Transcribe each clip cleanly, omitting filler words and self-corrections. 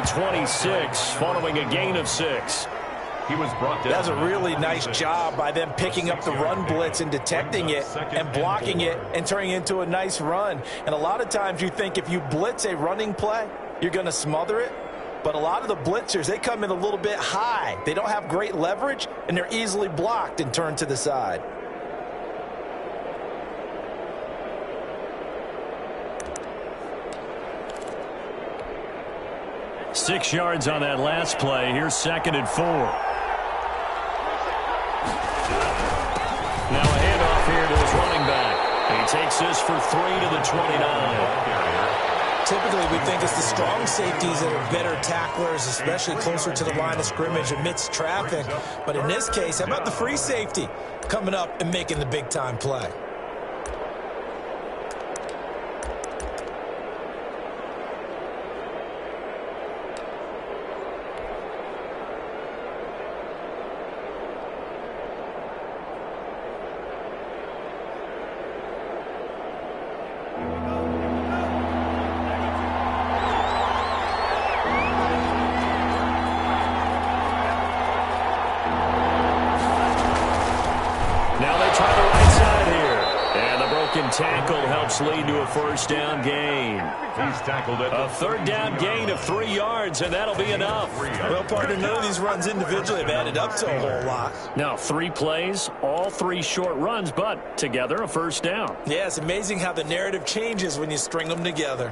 at 26 following a gain of 6. He was brought down. That's a really nice job by them picking up the run blitz and detecting it and blocking it and turning it into a nice run. And a lot of times you think if you blitz a running play, you're going to smother it. But a lot of the blitzers, they come in a little bit high. They don't have great leverage, and they're easily blocked and turned to the side. Six yards on that last play. Here's 2nd and 4. Now a handoff here to his running back. He takes this for 3 to the 29. Typically, we think it's the strong safeties that are better tacklers, especially closer to the line of scrimmage amidst traffic. But in this case, how about the free safety coming up and making the big-time play? Tackle helps lead to a first down gain. He's tackled at a third down gain of 3 yards, and that'll be enough. Well, partner, none of these runs individually have added up to a whole lot. Now, 3 plays, all 3 short runs, but together a first down. Yeah, it's amazing how the narrative changes when you string them together.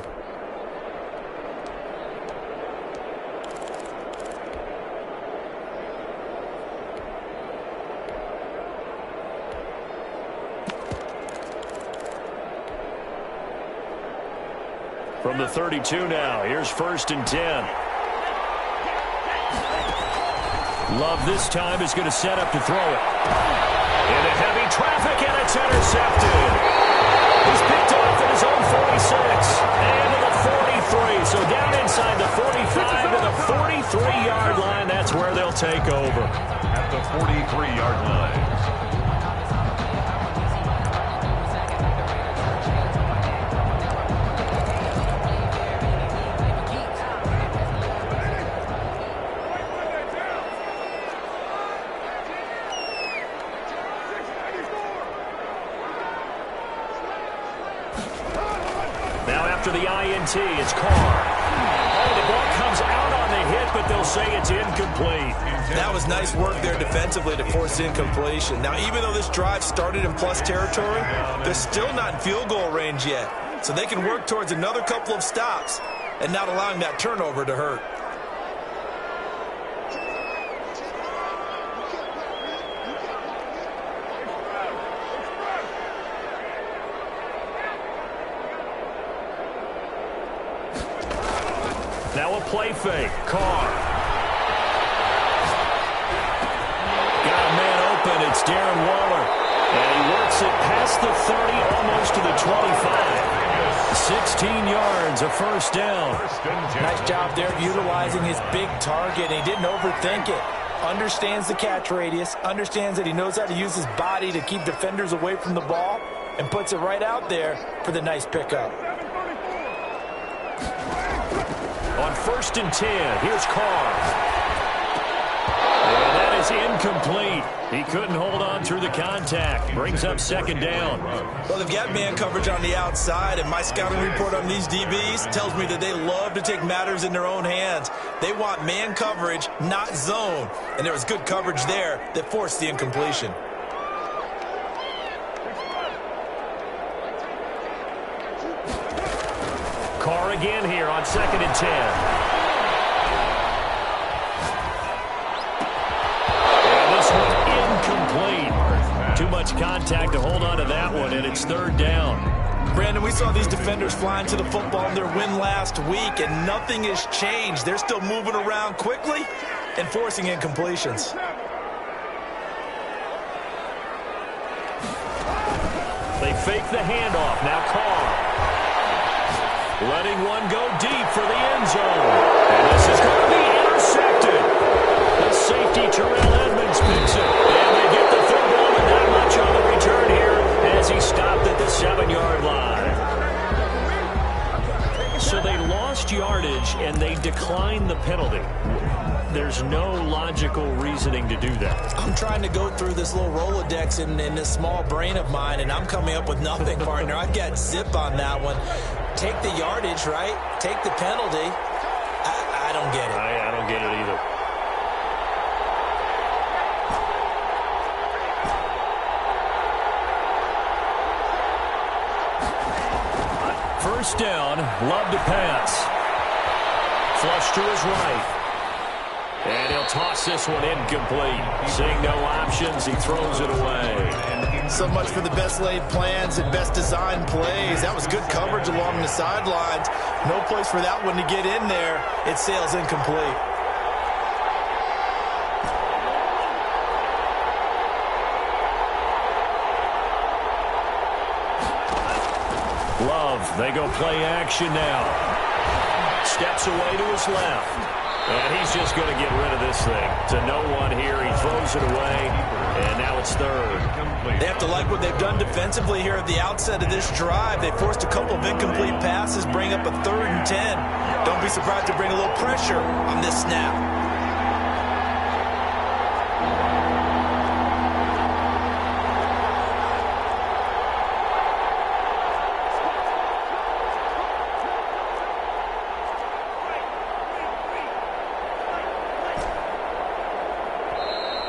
From the 32 now, here's 1st and 10. Love this time is going to set up to throw it. Into heavy traffic, and it's intercepted. He's picked off at his own 46 and to the 43. So down inside the 45 to the 43-yard line. That's where they'll take over. At the 43-yard line. After the INT, it's Carr. Oh, the ball comes out on the hit, but they'll say it's incomplete. That was nice work there defensively to force incompletion. Now, even though this drive started in plus territory, they're still not in field goal range yet. So they can work towards another couple of stops and not allowing that turnover to hurt. Now a play fake. Carr. Got a man open. It's Darren Waller. And he works it past the 30, almost to the 25. 16 yards, a first down. Nice job there of utilizing his big target. He didn't overthink it. Understands the catch radius. Understands that he knows how to use his body to keep defenders away from the ball. And puts it right out there for the nice pickup. On 1st and 10, here's Carr. And that is incomplete. He couldn't hold on through the contact. Brings up 2nd down. Well, they've got man coverage on the outside, and my scouting report on these DBs tells me that they love to take matters in their own hands. They want man coverage, not zone. And there was good coverage there that forced the incompletion. Carr again here on 2nd and 10. And this one incomplete. Too much contact to hold on to that one, and it's 3rd down. Brandon, we saw these defenders flying to the football in their win last week, and nothing has changed. They're still moving around quickly and forcing incompletions. They fake the handoff. Now Carr. Letting one go deep for the end zone. And this is going to be intercepted. The safety, Terrell Edmonds, picks it. And they get the football, and not much on the return here as he stopped at the 7-yard line. So they lost yardage, and they declined the penalty. There's no logical reasoning to do that. I'm trying to go through this little Rolodex in this small brain of mine, and I'm coming up with nothing, partner. I've got zip on that one. Take the yardage, right? Take the penalty. I don't get it. I don't get it either. First down, Love to pass. Flush to his right. And he'll toss this one incomplete. Seeing no options, he throws it away. So much for the best laid plans and best designed plays. That was good coverage along the sidelines. No place for that one to get in there. It sails incomplete. Love, they go play action now. Steps away to his left. And he's just going to get rid of this thing. To no one here, he throws it away, and now it's third. They have to like what they've done defensively here at the outset of this drive. They forced a couple of incomplete passes, bring up a 3rd and 10. Don't be surprised to bring a little pressure on this snap.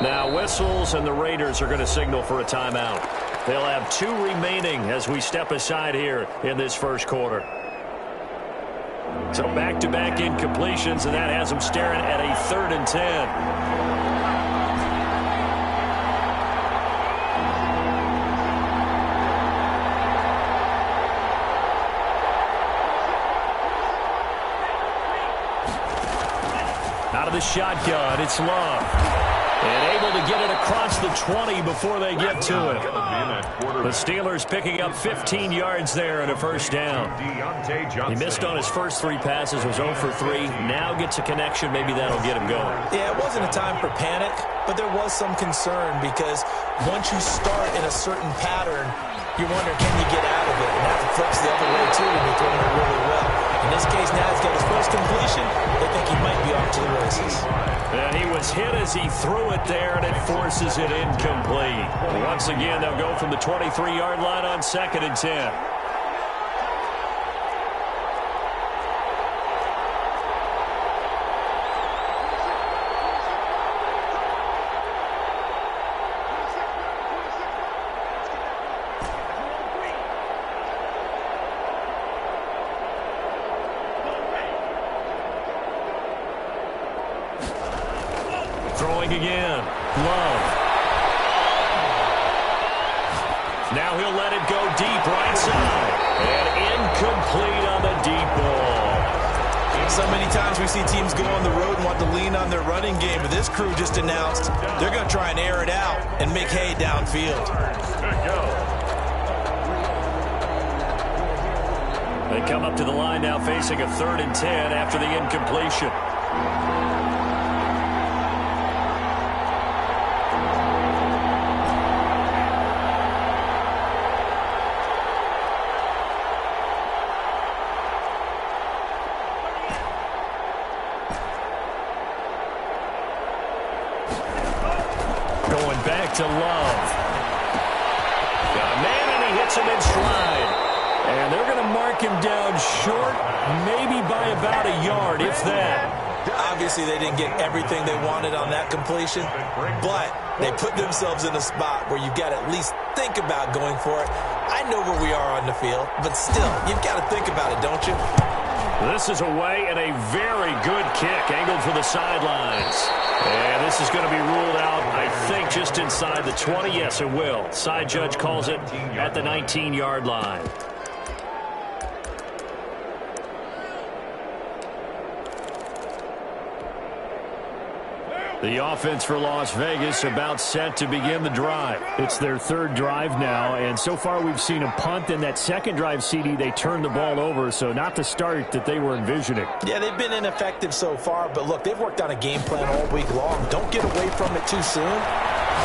Now whistles, and the Raiders are going to signal for a timeout. They'll have 2 remaining as we step aside here in this first quarter. So back-to-back incompletions, and that has them staring at a 3rd and 10. Out of the shotgun, it's Love. And able to get it across the 20 before they get to it. The Steelers picking up 15 yards there and a first down. He missed on his first 3 passes, was 0 for 3. Now gets a connection. Maybe that'll get him going. Yeah, it wasn't a time for panic, but there was some concern because once you start in a certain pattern, you wonder, can you get out of it? And that flips the other way, too, when you're throwing it really well. In this case, now he's got his first completion. They think he might be off to the races. And he was hit as he threw it there, and it forces it incomplete. Once again, they'll go from the 23-yard line on 2nd and 10. Throwing again. Love. Now he'll let it go deep right side. And incomplete on the deep ball. So many times we see teams go on the road and want to lean on their running game, but this crew just announced they're going to try and air it out and make hay downfield. They come up to the line now facing a 3rd and 10 after the incompletion. Going back to Love. Got a man, and he hits him in stride. And they're going to mark him down short, maybe by about a yard, if that. Obviously, they didn't get everything they wanted on that completion, but they put themselves in a spot where you've got to at least think about going for it. I know where we are on the field, but still, you've got to think about it, don't you? This is away, and a very good kick angled for the sidelines. And this is going to be ruled out, I think, just inside the 20. Yes, it will. Side judge calls it at the 19-yard line. The offense for Las Vegas about set to begin the drive. It's their 3rd drive now, and so far we've seen a punt. In that 2nd drive, CD, they turned the ball over, so not the start that they were envisioning. Yeah, they've been ineffective so far, but look, they've worked on a game plan all week long. Don't get away from it too soon.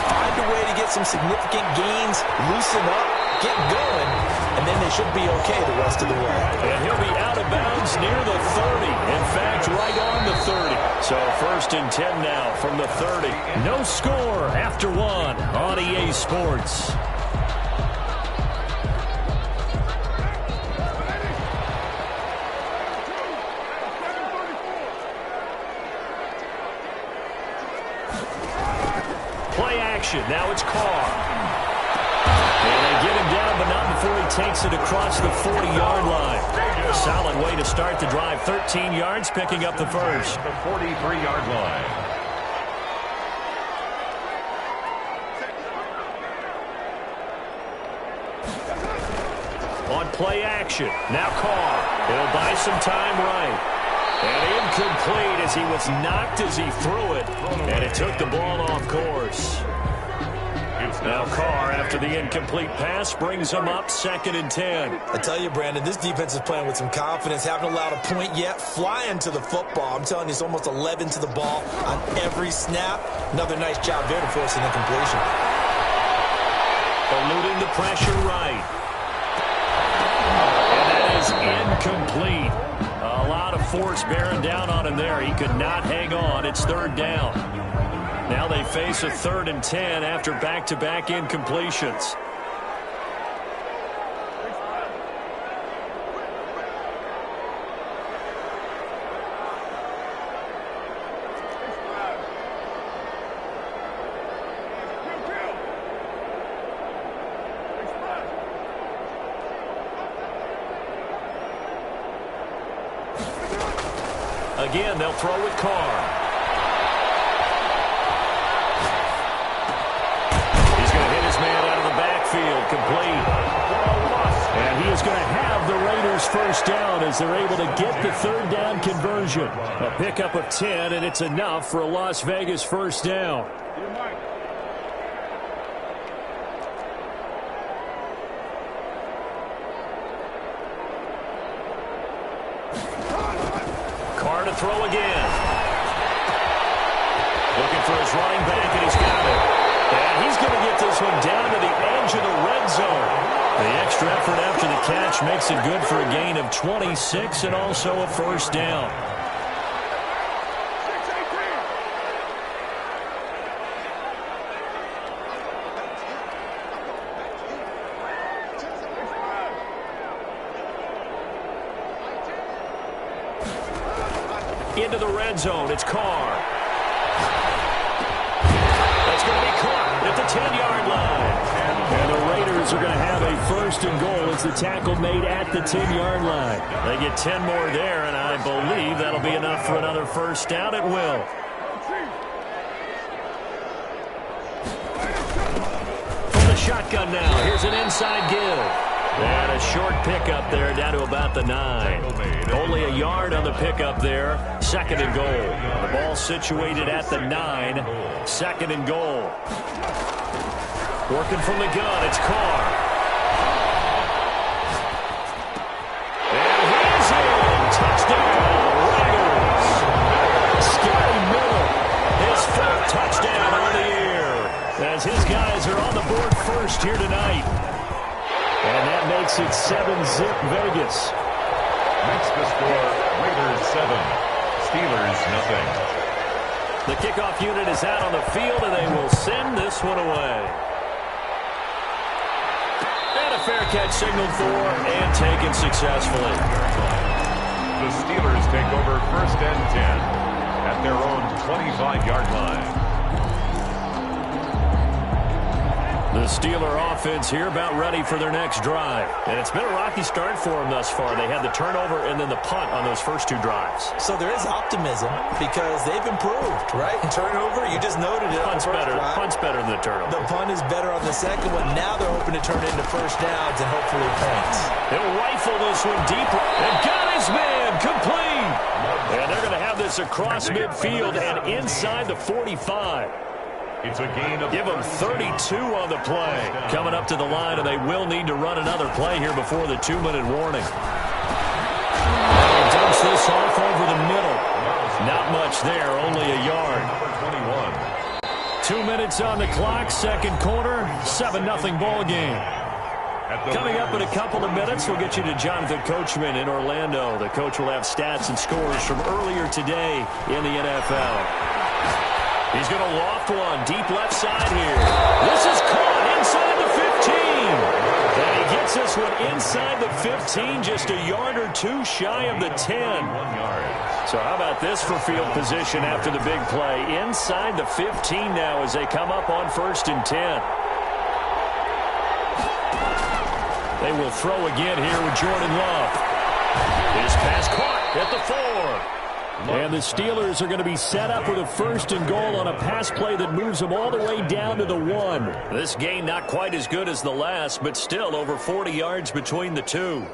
Find a way to get some significant gains, loosen up, get going, and then they should be okay the rest of the way. And he'll be out of bounds near the 30. In fact, right on the 30. So 1st and 10 now from the 30. No score after 1 on EA Sports. Play action. Now it's Carr. And they get him down, but not before he takes it across the 40-yard line. A solid way to start the drive. 13 yards, picking up the first. The 43-yard line. On play action. Now Carr. He'll buy some time right. And incomplete as he was knocked as he threw it. And it took the ball off course. Now Carr, after the incomplete pass, brings him up 2nd and 10. I tell you, Brandon, this defense is playing with some confidence. Haven't allowed a point yet. Flying to the football. I'm telling you, it's almost 11 to the ball on every snap. Another nice job there to force an incompletion. Eluding the pressure right. And that is incomplete. A lot of force bearing down on him there. He could not hang on. It's 3rd down. Now they face a 3rd and 10 after back-to-back incompletions. Again, they'll throw with Carr. Man out of the backfield, complete. And he is going to have the Raiders 1st down as they're able to get the 3rd down conversion. A pickup of 10, and it's enough for a Las Vegas 1st down. Carr to throw again. Looking for his running back, and he's got it. And he's going to get this one down to the edge of the red zone. The extra effort after the catch makes it good for a gain of 26 and also a 1st down. Into the red zone, it's Carr. That's going to be caught at the 10-yard line. And the Raiders are going to have a 1st and goal as the tackle made at the 10-yard line. They get 10 more there, and I believe that'll be enough for another 1st down. It will. From the shotgun now, here's an inside give. And a short pickup there down to about the 9. Only a yard on the pickup there. 2nd and goal. The ball situated at the 9. 2nd and goal. Working from the gun, it's Carr. And he's in. Touchdown, Raiders. Scotty Miller, his 4th touchdown on the year. As his guys are on the board 1st here tonight. And that makes it 7-zip Vegas. Makes the score Raiders 7, Steelers nothing. The kickoff unit is out on the field, and they will send this one away. And a fair catch signaled for and taken successfully. The Steelers take over 1st and 10 at their own 25-yard line. The Steeler offense here about ready for their next drive. And it's been a rocky start for them thus far. They had the turnover and then the punt on those first 2 drives. So there is optimism because they've improved, right? Turnover, you just noted it. Punt's better than the turnover. The punt is better on the 2nd one. Now they're hoping to turn it into 1st downs and hopefully points. They'll rifle this one deeper. And got his man complete. And they're going to have this across midfield and inside the 45. It's a gain of... Give them 32 on the play. Coming up to the line, and they will need to run another play here before the 2-minute warning. Dumps this off over the middle. Not much there, only a yard. 21. 2 minutes on the clock, 2nd quarter, 7-0 ball game. Coming up in a couple of minutes, we'll get you to Jonathan Coachman in Orlando. The coach will have stats and scores from earlier today in the NFL. He's going to loft one deep left side here. This is caught inside the 15. And he gets this one inside the 15, just a yard or two shy of the 10. 1 yard. So how about this for field position after the big play? Inside the 15 now as they come up on 1st and 10. They will throw again here with Jordan Love. His pass caught at the 4. And the Steelers are going to be set up with a 1st and goal on a pass play that moves them all the way down to the 1. This gain not quite as good as the last, but still over 40 yards between the two.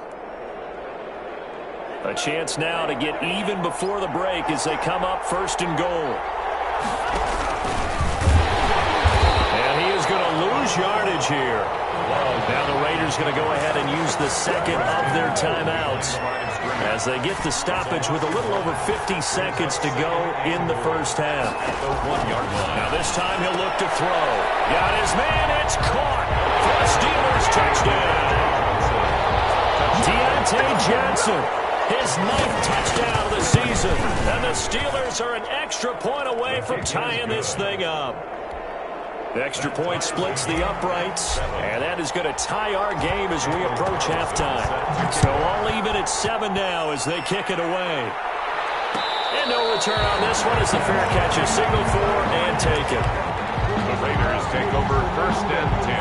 A chance now to get even before the break as they come up 1st and goal. And he is going to lose yardage here. Now the Raiders going to go ahead and use the second of their timeouts as they get the stoppage with a little over 50 seconds to go in the first half. Now this time he'll look to throw. Got his man. It's caught for a Steelers touchdown. Deontay Johnson, his 9th touchdown of the season. And the Steelers are an extra point away from tying this thing up. The extra point splits the uprights, and that is going to tie our game as we approach halftime. So all even at 7 now as they kick it away. And no return on this one as the fair catch is signaled for and taken. The Raiders take over 1st and 10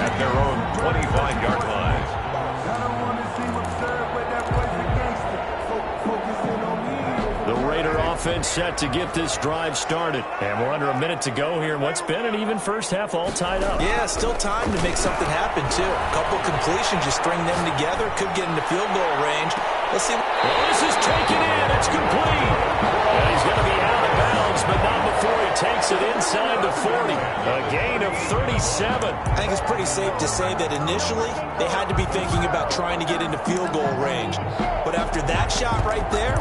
at their own 25-yard line. The Raider offense set to get this drive started. And we're under a minute to go here in what's been an even first half, all tied up. Yeah, still time to make something happen, too. A couple completions, you string them together, could get into field goal range. Let's see. Well, this is taken in. It's complete. And he's going to be out of bounds, but not before he takes it inside the 40. A gain of 37. I think it's pretty safe to say that initially they had to be thinking about trying to get into field goal range. But after that shot right there,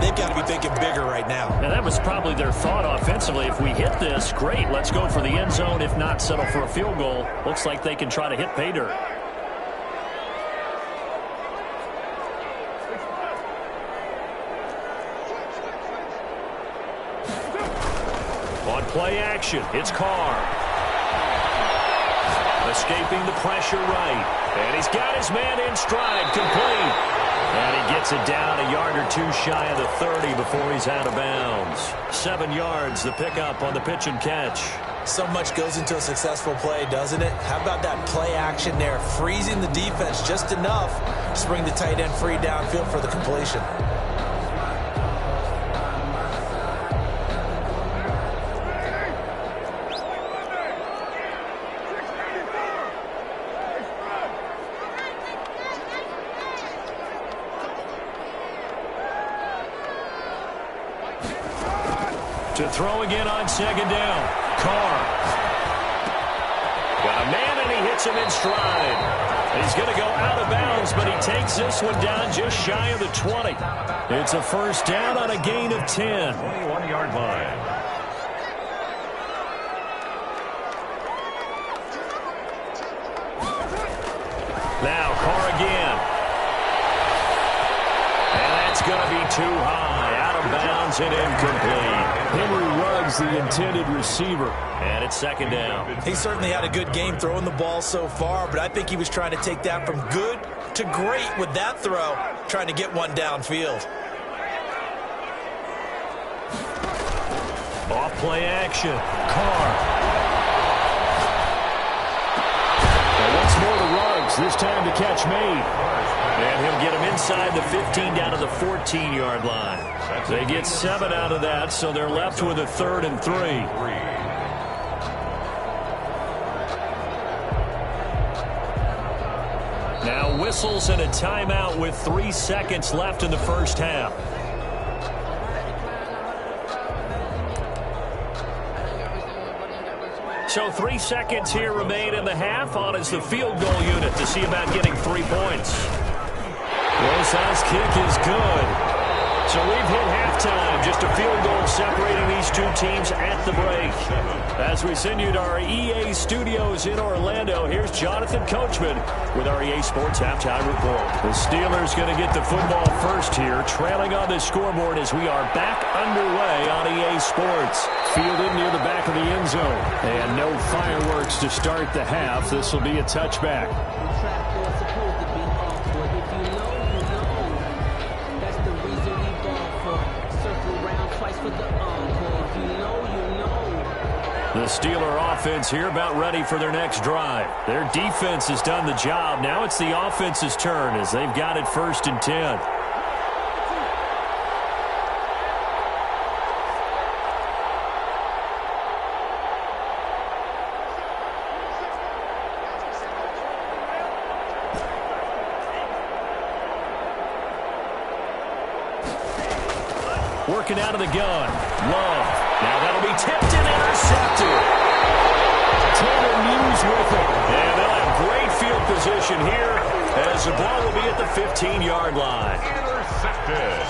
they've got to be thinking bigger right now. Now, that was probably their thought offensively. If we hit this, great. Let's go for the end zone. If not, settle for a field goal. Looks like they can try to hit pay dirt. On play action, it's Carr. Escaping the pressure right. And he's got his man in stride, complete. And he gets it down a yard or two shy of the 30 before he's out of bounds. 7 yards, the pickup on the pitch and catch. So much goes into a successful play, doesn't it? How about that play action there? Freezing the defense just enough to bring the tight end free downfield for the completion. To throw again on 2nd down. Carr. Got a man, and he hits him in stride. He's going to go out of bounds, but he takes this one down just shy of the 20. It's a 1st down on a gain of 10. 21-yard line. Now Carr again. And that's going to be too high. Out of bounds and incomplete. Henry Ruggs, the intended receiver. And it's 2nd down. He certainly had a good game throwing the ball so far, but I think he was trying to take that from good to great with that throw, trying to get one downfield. Off play action. Carr. And once more to Ruggs. This time the catch made. And he'll get him inside the 15 down to the 14-yard line. They get 7 out of that, so they're left with a 3rd and 3. Now whistles and a timeout with 3 seconds left in the first half. So 3 seconds here remain in the half. On is the field goal unit to see about getting 3 points. Rosas' kick is good. So we've hit halftime. Just a field goal separating these two teams at the break. As we send you to our EA studios in Orlando, here's Jonathan Coachman with our EA Sports Halftime Report. The Steelers going to get the football first here, trailing on the scoreboard as we are back underway on EA Sports. Fielded near the back of the end zone. And no fireworks to start the half. This will be a touchback. The Steeler offense here about ready for their next drive. Their defense has done the job. Now it's the offense's turn as they've got it 1st and 10. Working out of the gun. Love. Now that'll be tipped and intercepted. Taylor Muse with it. And they'll have great field position here as the ball will be at the 15-yard line. Intercepted.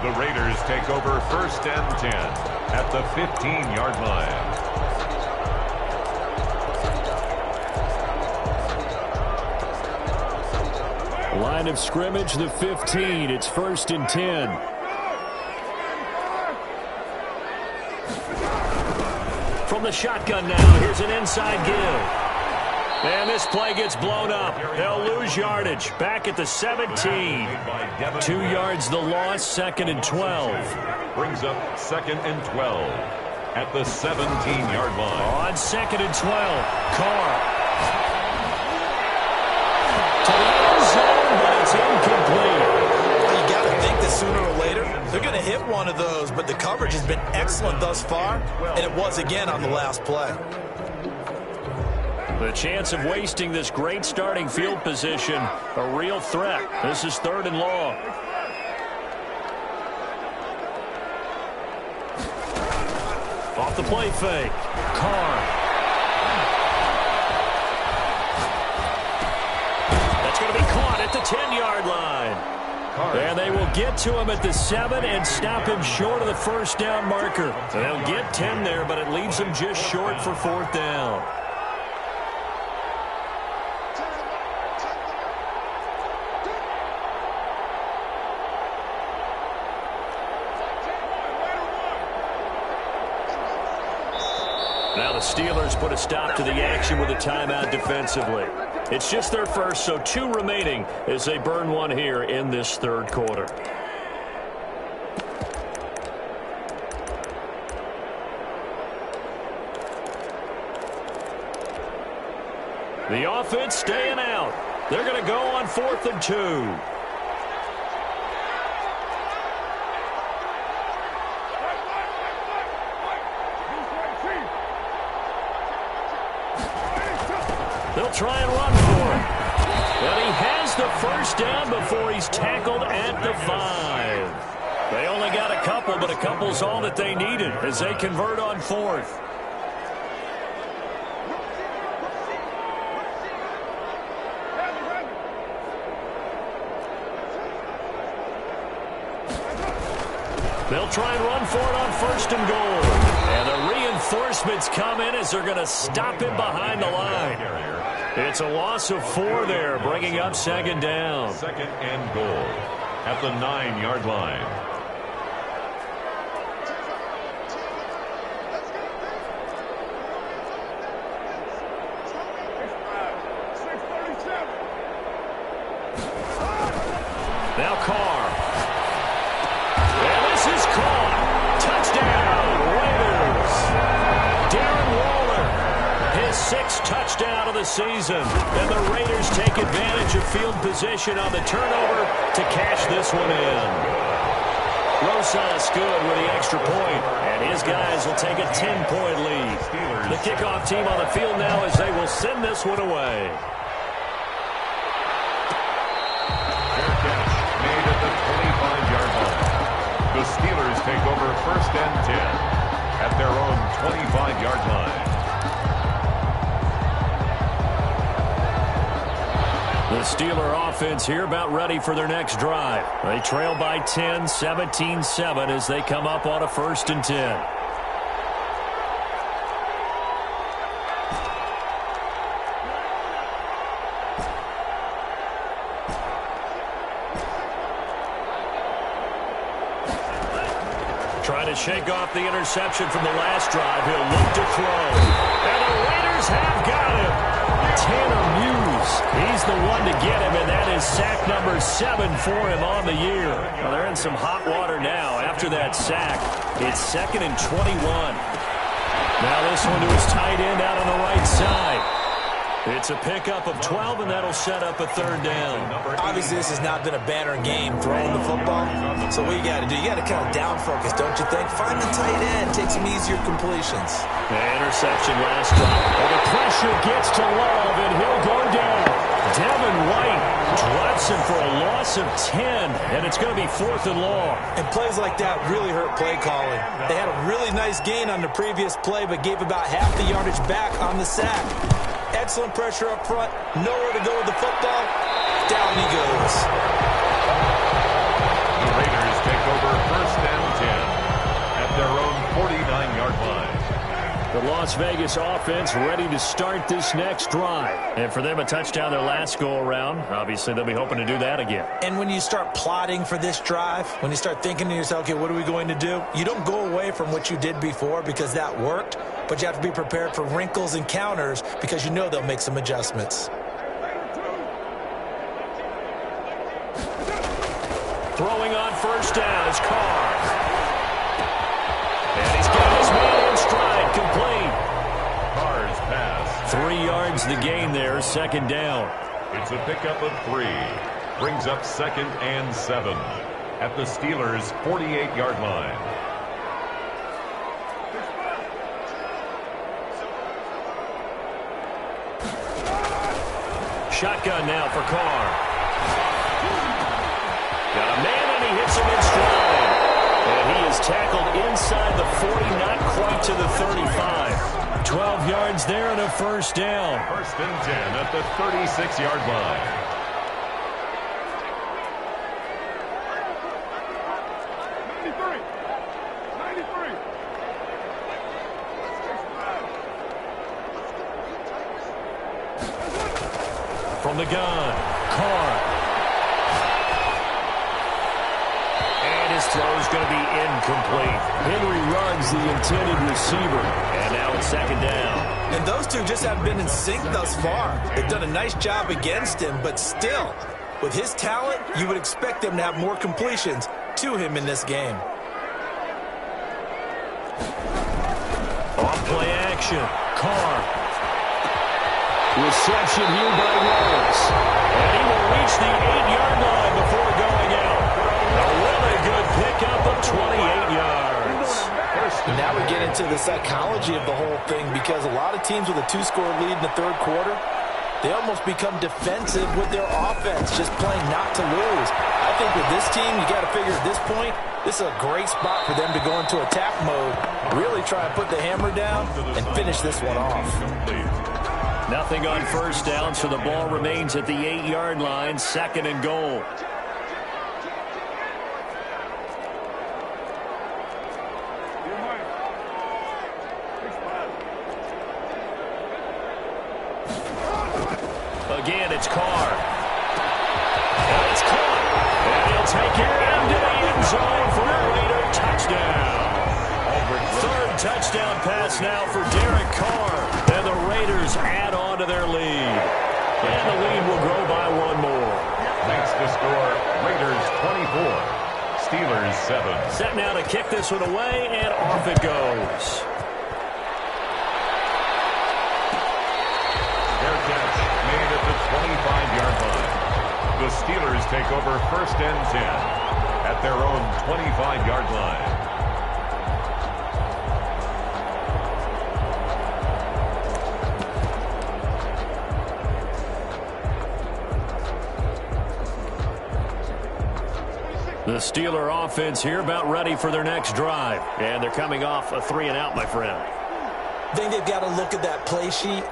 The Raiders take over 1st and 10 at the 15-yard line. Line of scrimmage, the 15. It's 1st and 10. From the shotgun now, here's an inside give. And this play gets blown up. They'll lose yardage. Back at the 17. 2 yards the loss, 2nd and 12. Brings up 2nd and 12 at the 17-yard line. On 2nd and 12, Carr. To the end zone, but it's incomplete. Well, you got to think that sooner or later, they're going to hit one of those, but the coverage has been excellent thus far, and it was again on the last play. The chance of wasting this great starting field position, a real threat. This is 3rd and long. Off the play fake. Carr. That's going to be caught at the 10-yard line. And they will get to him at the 7 and stop him short of the 1st down marker. So they'll get 10 there, but it leaves them just short for 4th down. Now the Steelers put a stop to the action with a timeout defensively. It's just their first, so 2 remaining as they burn one here in this 3rd quarter. The offense staying out. They're going to go on 4th and 2. They'll try and run for it. But he has the 1st down before he's tackled at the 5. They only got a couple, but a couple's all that they needed as they convert on 4th. They'll try and run for it on 1st and goal. And the reinforcements come in as they're going to stop him behind the line. It's a loss of 4 there, bringing up 2nd down. 2nd and goal at the 9-yard line. Now Carr. And this is caught. Touchdown, Raiders. Darren Waller, his 6th touchdown of the season. And the Raiders take advantage of field position on the turnover to cash this one in. Rosas good with the extra point, and his guys will take a 10-point lead. The kickoff team on the field now as they will send this one away. The Steelers take over 1st and 10 at their own 25-yard line. The The Steeler offense here about ready for their next drive. They trail by 10, 17-7 as they come up on a 1st and 10. Trying to shake off the interception from the last drive. He'll look to throw. And the Raiders have got him. Tanner Muse. He's the one to get him, and that is sack number 7 for him on the year. Well, they're in some hot water now. After that sack, it's 2nd and 21. Now this one to his tight end out on the right side. It's a pickup of 12, and that'll set up a 3rd down. Obviously, this has not been a banner game throwing the football. So what you got to do, you got to kind of down focus, don't you think? Find the tight end, take some easier completions. The interception last drive. And the pressure gets to Love, and he'll go down. Devin White drops him for a loss of 10, and it's going to be 4th and long. And plays like that really hurt play calling. They had a really nice gain on the previous play, but gave about half the yardage back on the sack. Excellent pressure up front. Nowhere to go with the football. Down he goes. The Raiders take over 1st and 10 at their own 49-yard line. The Las Vegas offense ready to start this next drive. And for them, a touchdown their last go-around. Obviously, they'll be hoping to do that again. And when you start plotting for this drive, when you start thinking to yourself, okay, what are we going to do? You don't go away from what you did before because that worked, but you have to be prepared for wrinkles and counters because you know they'll make some adjustments. Throwing on 1st down is Carr. And he's got his man in stride, complete. Carr's pass. 3 yards the gain there, 2nd down. It's a pickup of 3. Brings up 2nd and 7 at the Steelers' 48-yard line. Shotgun now for Carr. Got a man, and he hits him in stride. And he is tackled inside the 40, not quite to the 35. 12 yards there and a 1st down. 1st and 10 at the 36-yard line. From the gun, Carr. And his throw is going to be incomplete. Henry Ruggs, the intended receiver. And now it's 2nd down. And those two just haven't been in sync thus far. They've done a nice job against him, but still, with his talent, you would expect them to have more completions to him in this game. Off play action, Carr. Reception here by Ruggs. And he will reach the 8-yard line before going out. A really good pickup of 28 yards. Now we get into the psychology of the whole thing because a lot of teams with a 2-score lead in the 3rd quarter, they almost become defensive with their offense, just playing not to lose. I think with this team, you got to figure at this point, this is a great spot for them to go into attack mode, really try and put the hammer down and finish this one off. Nothing on 1st down, so the ball remains at the 8-yard line, 2nd and goal. Again, it's Carr. And it's caught. And he'll take it into the end zone for a Raider touchdown. 3rd touchdown pass now for Derek Carr. And the Raiders add on to their lead. And the lead will grow by 1 more. Makes the score Raiders 24, Steelers 7. Set now to kick this one away, and off it goes. Their catch made at the 25-yard line. The Steelers take over 1st and 10 at their own 25-yard line. The Steeler offense here about ready for their next drive. And they're coming off a 3-and-out, my friend. I think they've got to look at that play sheet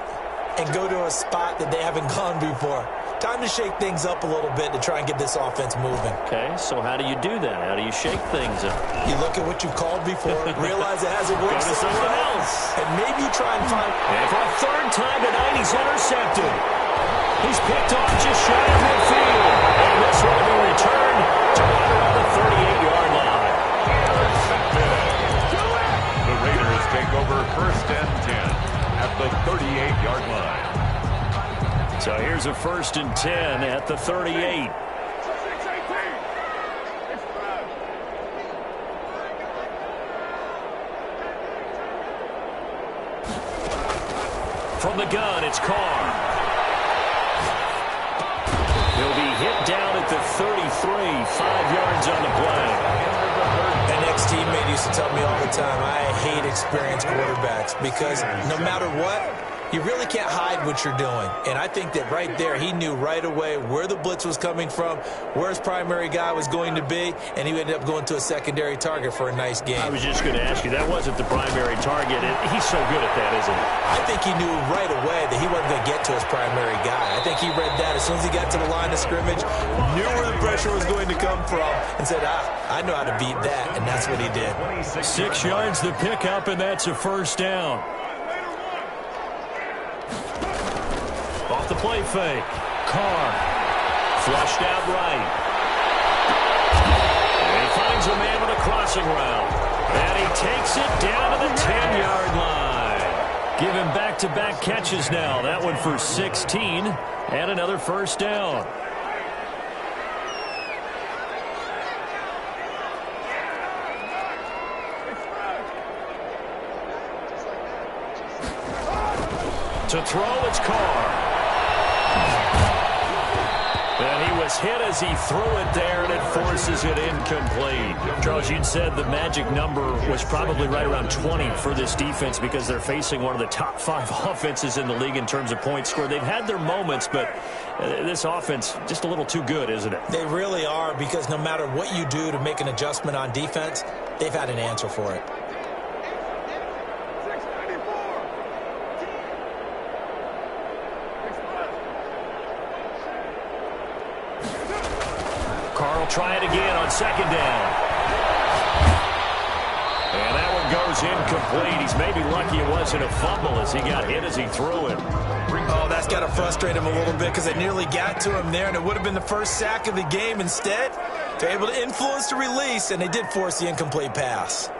and go to a spot that they haven't gone before. Time to shake things up a little bit to try and get this offense moving. Okay, so how do you do that? How do you shake things up? You look at what you called before, realize it hasn't worked Go to something else. And maybe you try and find... And for a third time tonight, he's intercepted. He's picked off just shy of midfield. And this will be returned to right around the 38-yard line. The Raiders take over 1st and 10 at the 38-yard line. So here's a 1st and 10 at the 38. From the gun, it's Carr. He'll be hit down at the 33, 5 yards on the play. An ex-teammate used to tell me all the time, I hate experienced quarterbacks because no matter what, you really can't hide what you're doing. And I think that right there, he knew right away where the blitz was coming from, where his primary guy was going to be, and he ended up going to a secondary target for a nice game. I was just going to ask you, that wasn't the primary target. He's so good at that, isn't he? I think he knew right away that he wasn't going to get to his primary guy. I think he read that as soon as he got to the line of scrimmage, knew where the pressure was going to come from, and said, I know how to beat that, and that's what he did. 6 yards the pickup, and that's a 1st down. Off the play fake. Carr. Flushed out right. And he finds a man with a crossing route. And he takes it down to the 10-yard line. Give him back-to-back catches now. That one for 16 and another 1st down. To throw, it's Carr. And he was hit as he threw it there, and it forces it incomplete. Charles, you'd said the magic number was probably right around 20 for this defense because they're facing one of the top 5 offenses in the league in terms of points scored. They've had their moments, but this offense just a little too good, isn't it? They really are, because no matter what you do to make an adjustment on defense, they've had an answer for it. Try it again on 2nd down. And that one goes incomplete. He's maybe lucky it wasn't a fumble as he got hit as he threw it. Oh, that's got to frustrate him a little bit because they nearly got to him there, and it would have been the first sack of the game. Instead, they're able to influence the release, and they did force the incomplete pass.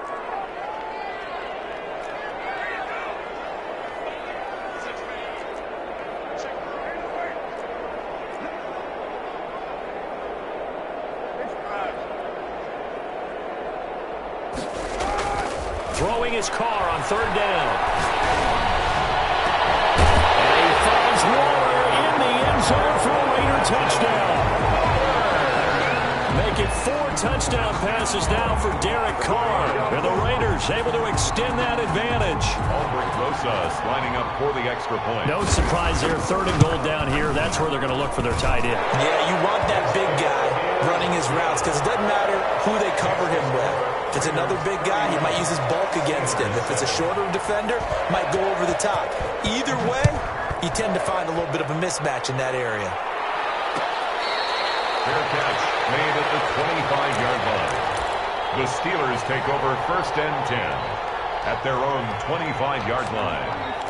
Throwing his Carr on 3rd down. And he finds Waller in the end zone for a Raider touchdown. Make it 4 touchdown passes now for Derek Carr. And the Raiders able to extend that advantage. Albert Rosas lining up for the extra point. No surprise there. 3rd and goal down here. That's where they're going to look for their tight end. Yeah, you want that big guy running his routes because it doesn't matter who they cover him with. If it's another big guy, he might use his bulk against him. If it's a shorter defender, might go over the top. Either way, you tend to find a little bit of a mismatch in that area. Fair catch made at the 25-yard line. The Steelers take over 1st and 10 at their own 25-yard line.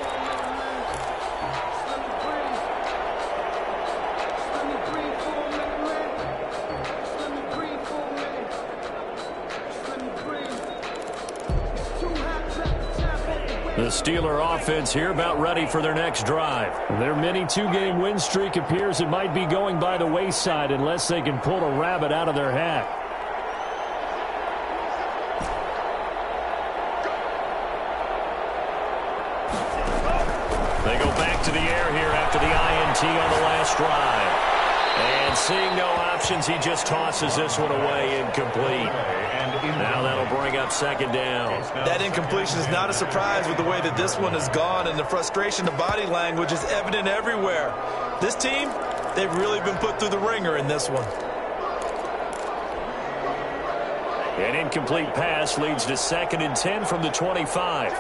The Steeler offense here about ready for their next drive. Their mini 2-game win streak appears it might be going by the wayside unless they can pull a rabbit out of their hat. They go back to the air here after the INT on the last drive. And seeing no options, he just tosses this one away incomplete. Now that'll bring up 2nd down. That incompletion is not a surprise with the way that this one has gone, and the frustration, the body language is evident everywhere. This team, they've really been put through the ringer in this one. An incomplete pass leads to 2nd and 10 from the 25.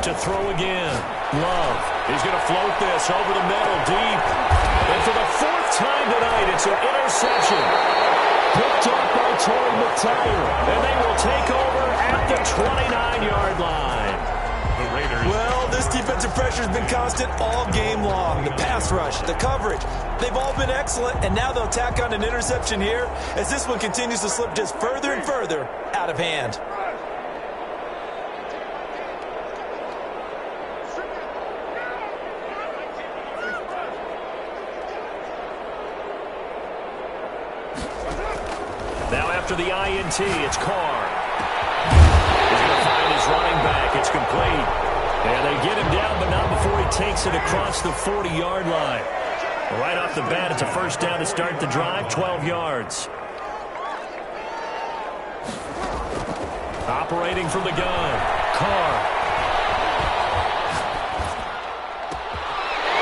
To throw again. Love. He's going to float this over the middle deep. And for the fourth time tonight, it's an interception. Picked up by Torrey McTyer. And they will take over at the 29-yard line. The Raiders. Well, this defensive pressure has been constant all game long. The pass rush, the coverage, they've all been excellent. And now they'll tack on an interception here as this one continues to slip just further and further out of hand. Now after the INT, it's Carr. He's going to find his running back. It's complete. And they get him down, but not before he takes it across the 40-yard line. Right off the bat, it's a first down to start the drive, 12 yards. Operating from the gun, Carr.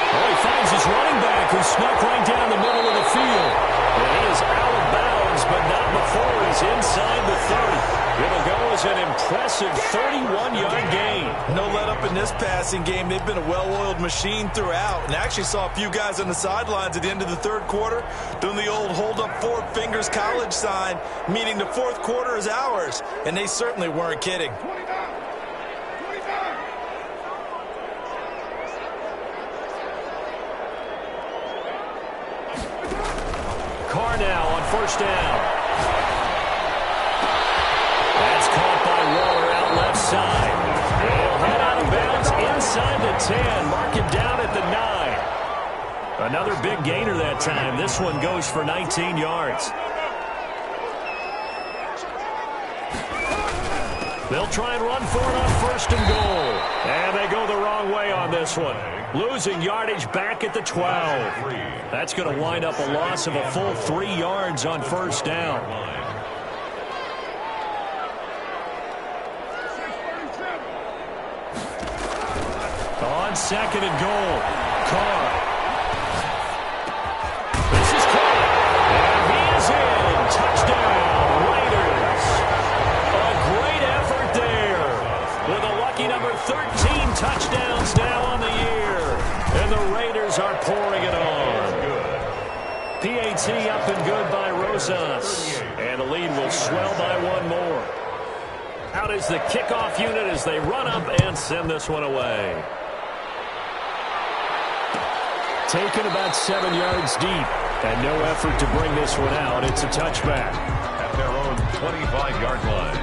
Oh, he finds his running back who snuck right down the middle of the field. And he is out of bounds, but not before he's inside the 30. It'll go as an impressive 31-yard gain. No let up in this passing game. They've been a well-oiled machine throughout. And I actually saw a few guys on the sidelines at the end of the third quarter doing the old hold up four fingers college sign, meaning the fourth quarter is ours. And they certainly weren't kidding. Carr now on first down. That's caught by Waller out left side. He'll head out of bounds inside the 10. Mark him down at the 9. Another big gainer that time. This one goes for 19 yards. They'll try and run for it on first and goal. And they go the wrong way on this one. Losing yardage back at the 12. That's going to wind up a loss of a full 3 yards on first down. On second and goal, Carr. This is caught. And he is in. Touchdown, Raiders. A great effort there. With a lucky number 13 touchdowns now on the year. And the Raiders are pouring it on. PAT up and good by Rosas. And the lead will swell by one more. Out is the kickoff unit as they run up and send this one away. Taken about 7 yards deep, and no effort to bring this one out. It's a touchback. At their own 25-yard line.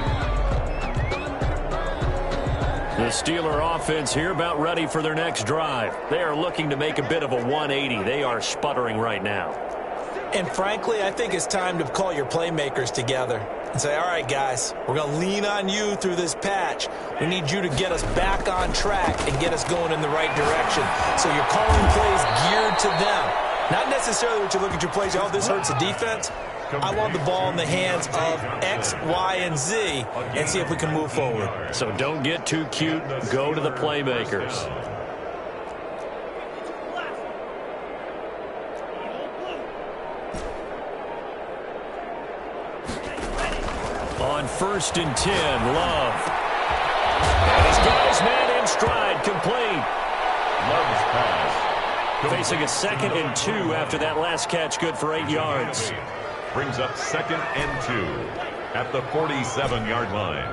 The Steeler offense here about ready for their next drive. They are looking to make a bit of a 180. They are sputtering right now. And frankly, I think it's time to call your playmakers together and say, all right, guys, we're going to lean on you through this patch. We need you to get us back on track and get us going in the right direction. So you're calling plays geared to them. Not necessarily what you look at your plays, oh, this hurts the defense. I want the ball in the hands of X, Y, and Z and see if we can move forward. So don't get too cute. Go to the playmakers. On first and 10, Love. And his guy's man in stride, complete. Love's pass. Facing a second and 2 after that last catch, good for 8 yards. Brings up second and 2 at the 47-yard line.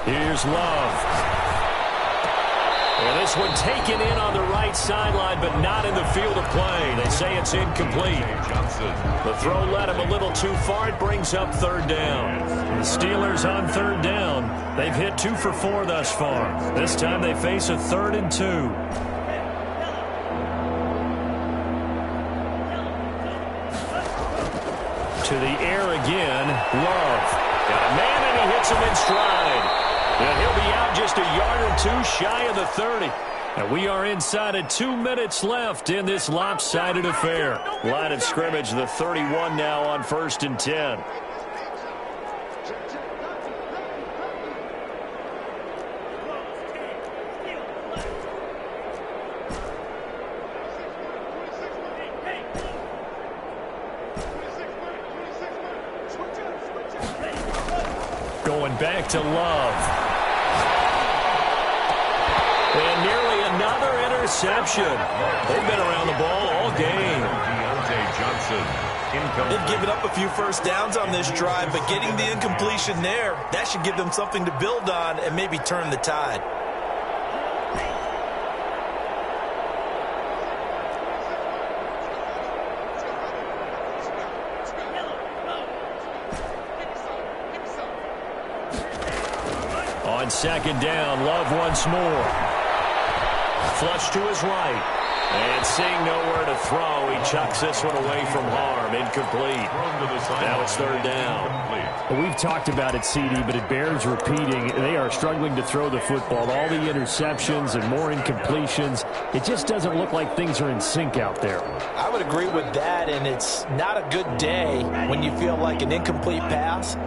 Here's Love. And this one taken in on the right sideline, but not in the field of play. They say it's incomplete. Johnson. The throw led him a little too far. It brings up third down. The Steelers on third down. They've hit 2 for 4 thus far. This time they face a 3rd and 2. To the air again. Love. Got a man and he hits him in stride. And he'll be out just a yard or 2 shy of the 30. And we are inside of 2 minutes left in this lopsided affair. Line of scrimmage, the 31 now on first and 10. going back to Love. And nearly another interception. They've been around the ball all game. They've given up a few first downs on this drive, but getting the incompletion there, that should give them something to build on and maybe turn the tide. On second down, Love once more. Flush to his right. And seeing nowhere to throw, he chucks this one away from harm. Incomplete. Now it's third down. Well, we've talked about it, CD, but it bears repeating. They are struggling to throw the football. All the interceptions and more incompletions. It just doesn't look like things are in sync out there. I would agree with that, and it's not a good day when you feel like an incomplete pass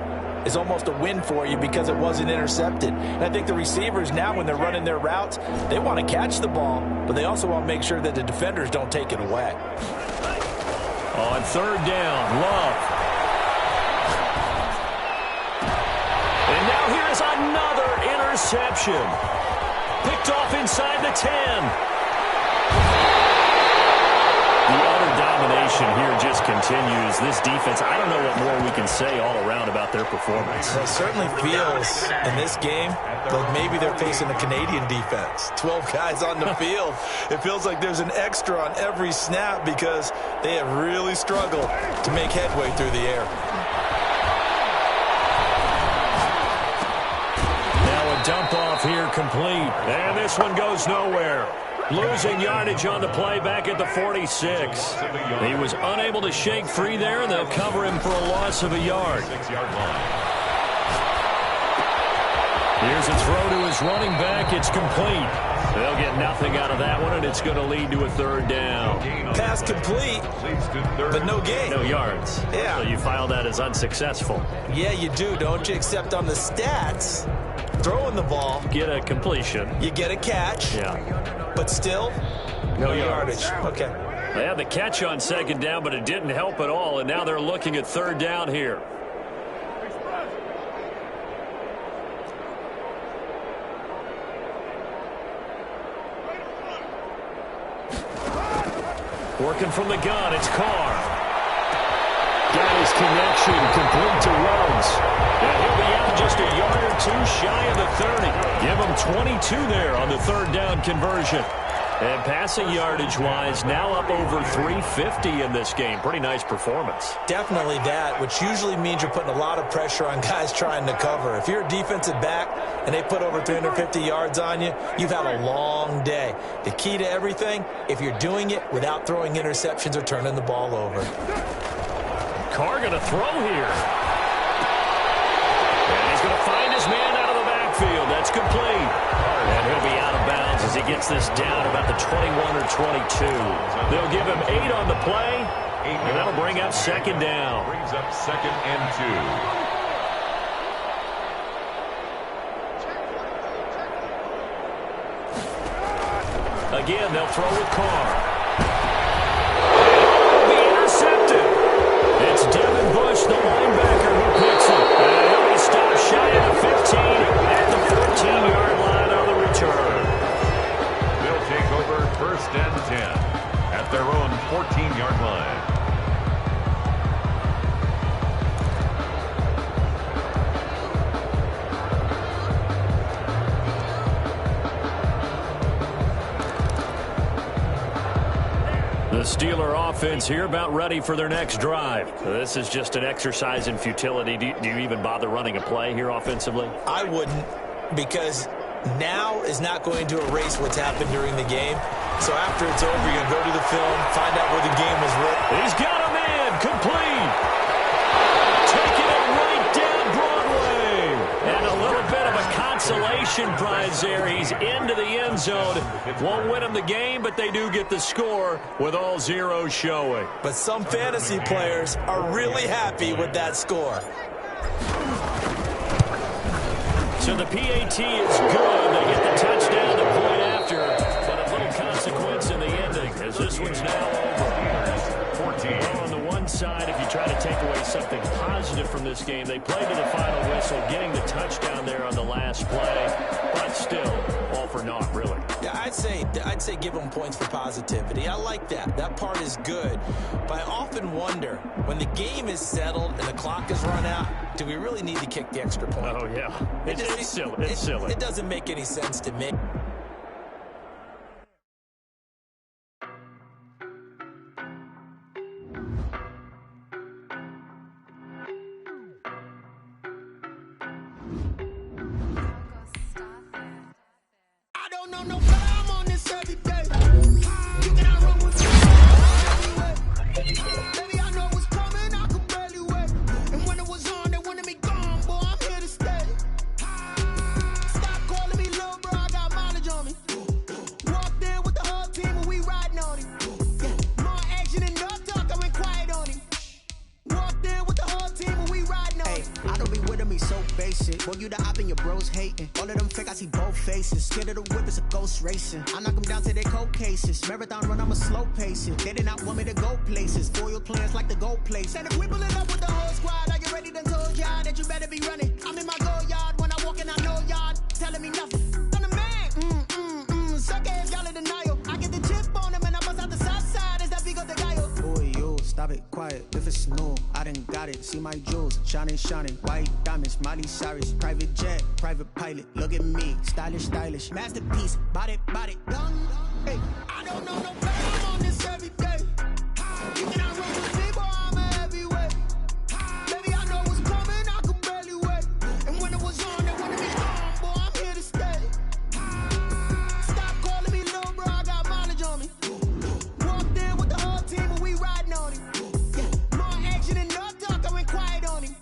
is almost a win for you because it wasn't intercepted. And I think the receivers now, when they're running their routes, they want to catch the ball, but they also want to make sure that the defenders don't take it away. On third down, Love. And now here is another interception. Picked off inside the 10. The utter domination here just continues. This defense, I don't know what more we can say all around about their performance. It certainly feels in this game like maybe they're facing a Canadian defense. 12 guys on the field. It feels like there's an extra on every snap because they have really struggled to make headway through the air. Now a dump off here complete. And this one goes nowhere. Losing yardage on the play back at the 46. He was unable to shake free there, and they'll cover him for a loss of a yard. Here's a throw to his running back. It's complete. They'll get nothing out of that one, and it's going to lead to a third down. Pass complete, but no gain. No yards. Yeah. So you file that as unsuccessful. Yeah, you do, don't you? Except on the stats, throwing the ball. Get a completion. You get a catch. Yeah. But still, no yardage. Okay. They had the catch on second down, but it didn't help at all, and now they're looking at third down here. Working from the gun, it's Carr. Got his connection, complete to Rhodes. And he'll be out just a yard or two shy of the 30. Give him 22 there on the third down conversion. And passing yardage-wise, now up over 350 in this game. Pretty nice performance. Definitely that, which usually means you're putting a lot of pressure on guys trying to cover. If you're a defensive back and they put over 350 yards on you, you've had a long day. The key to everything, if you're doing it without throwing interceptions or turning the ball over. Carr going to throw here. And he's going to find his man out of the backfield. That's complete. And he'll be out of bounds as he gets this down about the 21 or 22. They'll give him 8 on the play, and that'll bring up second down. Brings up second and 2. Again, they'll throw with Carr. He'll be intercepted. It's Devin Bush, the linebacker, who picks it. And he'll be stopped shy of the 15 at the 14-yard line on the return. They'll take over first and 10 at their own 14-yard line. The Steeler offense here about ready for their next drive. This is just an exercise in futility. Do you even bother running a play here offensively? I wouldn't, because now is not going to erase what's happened during the game. So after it's over, you're going to go to the film, find out where the game was written. He's got a man, complete. Taking it right down Broadway. And a little bit of a consolation prize there. He's into the end zone. Won't win him the game, but they do get the score with all zeros showing. But some fantasy players are really happy with that score. So the PAT is good. They get the touchdown the point after, but a little consequence in the ending as this one's now over. 14 on the one side. side, if you try to take away something positive from this game, they played to the final whistle, getting the touchdown there on the last play, but still, all for naught, really. Yeah, I'd say give them points for positivity. I like that. That part is good. But I often wonder, when the game is settled and the clock is run out, do we really need to kick the extra point? Oh, yeah. It's silly. It's silly. It doesn't make any sense to me. I don't know no better, I'm on this every day. You cannot run with me. Baby, I know what's coming, I could barely wait. And when it was on, they wanted me gone, boy, I'm here to stay. Stop calling me little bro, I got mileage on me. Walked in with the whole team and we riding on him. Yeah, more action than no talk, I went quiet on him. Walked in with the whole team and we riding on him. I don't be with him, he's so basic. Boy, you the op and your bros hating. All of them fake, I see both faces. Scared of the whip, it's a ghost racing. I knock them down to their cold cases. Marathon run, I'ma slow pace it. They did not want me to go places. Foil plans like the gold place. And if we pulling up with the whole squad, are you ready? Done told y'all that you better be running. I'm in my go yard when I walk in, I know y'all telling me nothing. I'm the man, suck ass, y'all in denial. I get the chip on them and I bust out the south side. Is that Vigo the Gallo? Boy, yo, stop it, quiet. If it's snow, I done got it. See my jewels, shining, shining. White diamonds, Miley Cyrus. Private jet, private pilot. Look at me, stylish, stylish. Masterpiece, body, done. Hey, I don't know no better, I'm on this every day. You cannot run with me, boy, I'm a heavyweight. Baby, I know what's coming, I could barely wait. And when it was on, they wanted me gone, boy, I'm here to stay. Stop calling me little bro, I got mileage on me. Walked in with the whole team and we riding on him. Yeah, more action than no talk, I went quiet on him.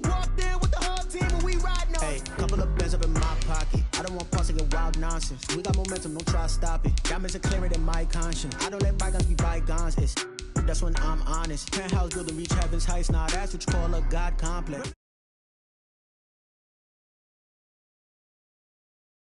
Walked in with the whole team and we riding on hey, him. couple of bands up in my pocket. I don't want pause to get wild nonsense. We got momentum, don't try to stop it. Diamonds are clearer than my conscience. I don't let bygones be bygones. That's when I'm honest. Penthouse building, reach heaven's heights. Now that's what you call a God complex.